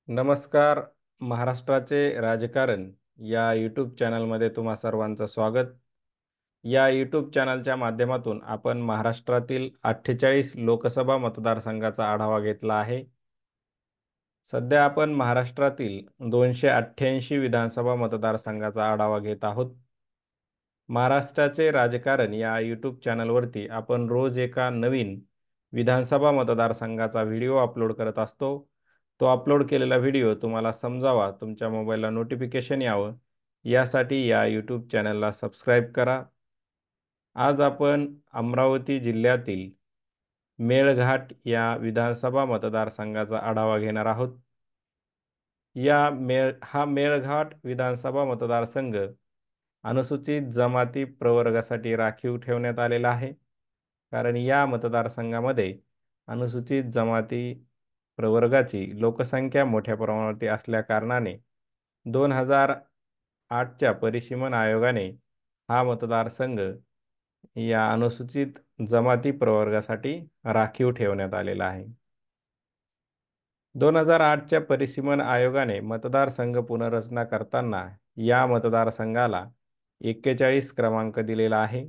नमस्कार. महाराष्ट्राचे राजकारण या यूट्यूब चॅनलमध्ये तुम्हा सर्वांचं स्वागत. या यूट्यूब चॅनलच्या माध्यमातून आपण महाराष्ट्रातील 48 लोकसभा मतदारसंघाचा आढावा घेतला आहे. सध्या आपण महाराष्ट्रातील 288 विधानसभा मतदारसंघाचा आढावा घेत आहोत. महाराष्ट्राचे राजकारण या यूट्यूब चॅनलवरती आपण रोज एका नवीन विधानसभा मतदारसंघाचा व्हिडिओ अपलोड करत असतो. तो अपलोड केलेला व्हिडिओ तुम्हाला समजावा, तुमच्या मोबाईलला नोटिफिकेशन यावं, यासाठी या यूट्यूब चॅनलला सबस्क्राईब करा. आज आपण अमरावती जिल्ह्यातील मेळघाट या विधानसभा मतदारसंघाचा आढावा घेणार आहोत. हा मेळघाट विधानसभा मतदारसंघ अनुसूचित जमाती प्रवर्गासाठी राखीव ठेवण्यात आलेला आहे. कारण या मतदारसंघामध्ये अनुसूचित जमाती प्रवर्गाची लोकसंख्या मोठ्या प्रमाणावरती असल्या कारणाने 2008च्या परिसीमन आयोगाने हा मतदारसंघ या अनुसूचित जमाती प्रवर्गासाठी राखीव ठेवण्यात आलेला आहे. 2008च्या परिसीमन आयोगाने मतदारसंघ पुनर्रचना करताना या मतदारसंघाला 41 क्रमांक दिलेला आहे.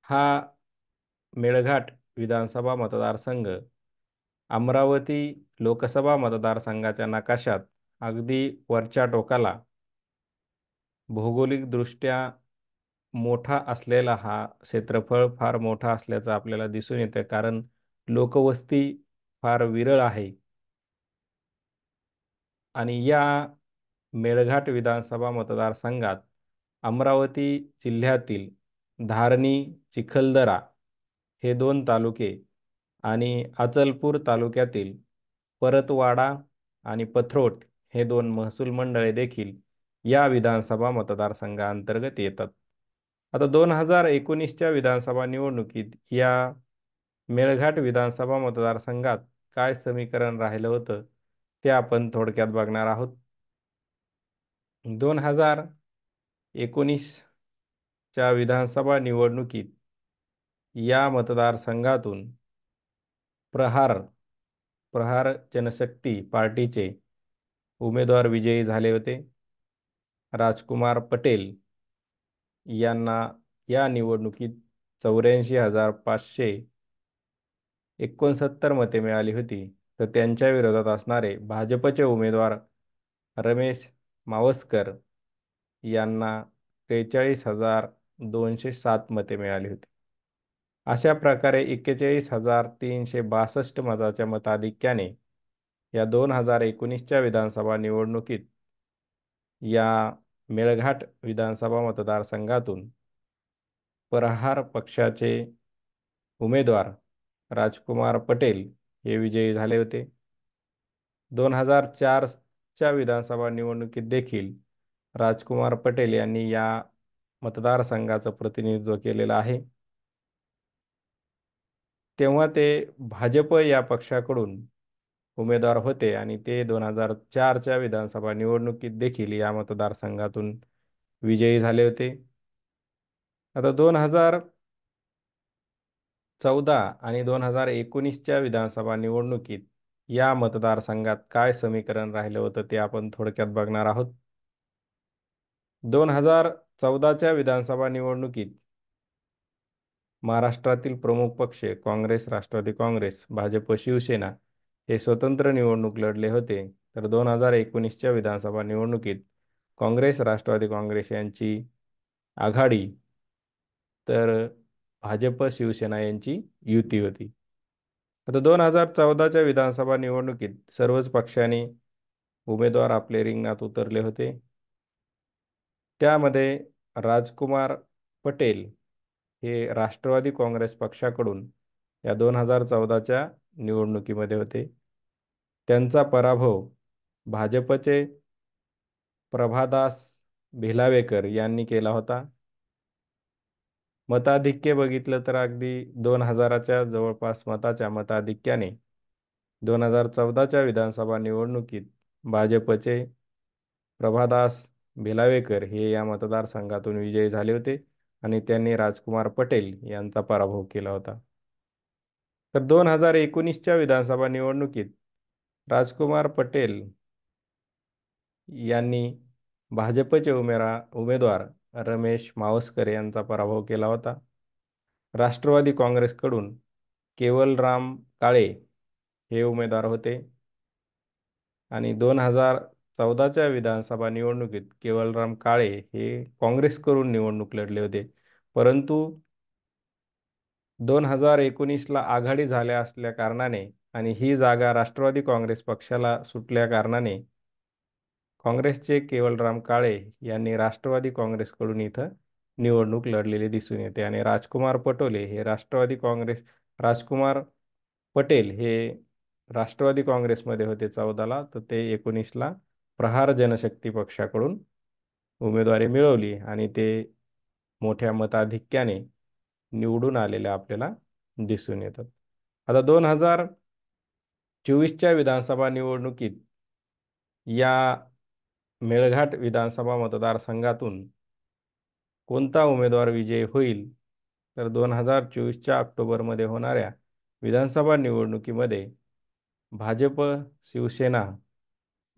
हा मेळघाट विधानसभा मतदारसंघ अमरावती लोकसभा मतदारसंघाच्या नकाशात अगदी वरच्या टोकाला भौगोलिकदृष्ट्या मोठा असलेला हा क्षेत्रफळ फार मोठा असल्याचं आपल्याला दिसून येतं, कारण लोकवस्ती फार विरळ आहे. आणि या मेळघाट विधानसभा मतदारसंघात अमरावती जिल्ह्यातील धारणी, चिखलदरा हे 2 तालुके आणि अचलपूर तालुक्यातील परतवाडा आणि पथरोट हे 2 महसूल मंडळे देखील या विधानसभा मतदारसंघाअंतर्गत येतात. आता 2019च्या विधानसभा निवडणुकीत या मेळघाट विधानसभा मतदारसंघात काय समीकरण राहिलं होतं ते आपण थोडक्यात बघणार आहोत. 2019च्या विधानसभा निवडणुकीत या मतदारसंघातून प्रहार प्रहार जनशक्ती पार्टीचे उमेदवार विजयी झाले होते. राजकुमार पटेल यांना या निवडणुकीत 84,569 मते मिळाली होती. तर त्यांच्या विरोधात असणारे भाजपचे उमेदवार रमेश मावसकर यांना 43,207 मते मिळाली होती. अशा प्रकारे 41,362 मताच्या मताधिक्याने या 2019च्या विधानसभा निवडणुकीत या मेळघाट विधानसभा मतदारसंघातून प्रहार पक्षाचे उमेदवार राजकुमार पटेल हे विजयी झाले होते. 2004च्या विधानसभा निवडणुकीत देखील राजकुमार पटेल यांनी या मतदारसंघाचं प्रतिनिधित्व केलेलं आहे. तेव्हा ते भाजप या पक्षाकडून उमेदवार होते आणि ते 2004च्या विधानसभा निवडणुकीत देखील या मतदारसंघातून विजयी झाले होते. आता 2014 आणि 2019च्या विधानसभा निवडणुकीत या मतदारसंघात काय समीकरण राहिलं होतं ते आपण थोडक्यात बघणार आहोत. 2014च्या विधानसभा निवडणुकीत महाराष्ट्रातील प्रमुख पक्ष काँग्रेस, राष्ट्रवादी काँग्रेस, भाजप, शिवसेना हे स्वतंत्र निवडणूक लढले होते. तर 2019च्या विधानसभा निवडणुकीत काँग्रेस, राष्ट्रवादी काँग्रेस यांची आघाडी, तर भाजप, शिवसेना यांची युती होती. आता 2014च्या विधानसभा निवडणुकीत सर्वच पक्षांनी उमेदवार आपले रिंगणात उतरले होते. त्यामध्ये राजकुमार पटेल हे राष्ट्रवादी काँग्रेस पक्षाकडून या 2014च्या निवडणुकीमध्ये होते. त्यांचा पराभव भाजपचे प्रभादास भिलावेकर यांनी केला होता. मताधिक्य बघितलं तर अगदी 2000च्या जवळपास मताच्या मताधिक्याने 2014च्या विधानसभा निवडणुकीत भाजपचे प्रभादास भिलावेकर हे या मतदारसंघातून विजयी झाले होते आणि त्यांनी राजकुमार पटेल यांचा पराभव केला होता. तर 2019च्या विधानसभा निवडणुकीत राजकुमार पटेल यांनी भाजपचे उमेदवार रमेश मावसकर यांचा पराभव केला होता. राष्ट्रवादी काँग्रेसकडून केवलराम काळे हे उमेदवार होते आणि 2014च्या विधानसभा निवडणुकीत केवलराम काळे हे काँग्रेसकडून निवडणूक लढले होते. परंतु 2019ला आघाडी झाल्या असल्या कारणाने आणि ही जागा राष्ट्रवादी काँग्रेस पक्षाला सुटल्या कारणाने काँग्रेसचे केवलराम काळे यांनी राष्ट्रवादी काँग्रेसकडून इथं निवडणूक लढलेली दिसून येते आणि राजकुमार पटेल हे राष्ट्रवादी काँग्रेसमध्ये होते 14ला, तर ते 19ला प्रहार जनशक्ती पक्षाकडून उमेदवारी मिळवली आणि ते मोठ्या मताधिक्याने निवडून आलेले आपल्याला दिसून येतात. आता 2024च्या विधानसभा निवडणुकीत या मेळघाट विधानसभा मतदारसंघातून कोणता उमेदवार विजयी होईल, तर 2024च्या ऑक्टोबरमध्ये होणाऱ्या विधानसभा निवडणुकीमध्ये भाजप, शिवसेना,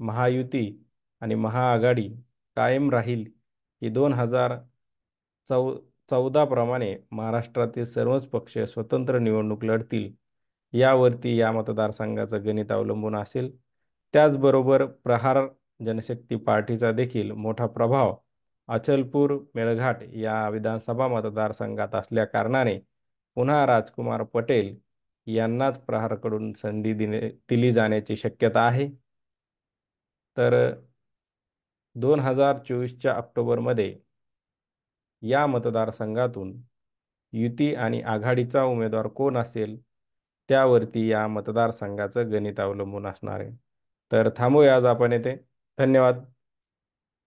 महायुती आणि महाआघाडी कायम राहील की 2014 प्रमाणे महाराष्ट्रातील सर्वच पक्ष स्वतंत्र निवडणूक लढतील, यावरती या मतदारसंघाचं गणित अवलंबून असेल. त्याचबरोबर प्रहार जनशक्ती पार्टीचा देखील मोठा प्रभाव अचलपूर, मेळघाट या विधानसभा मतदारसंघात असल्या कारणाने पुन्हा राजकुमार पटेल यांनाच प्रहारकडून संधी दिली जाण्याची शक्यता आहे. तर 2024च्या ऑक्टोबरमध्ये या मतदारसंघातून युती आणि आघाडीचा उमेदवार कोण असेल, त्यावरती या मतदारसंघाचं गणित अवलंबून असणार आहे. तर थांबूया आज आपण येथे. धन्यवाद.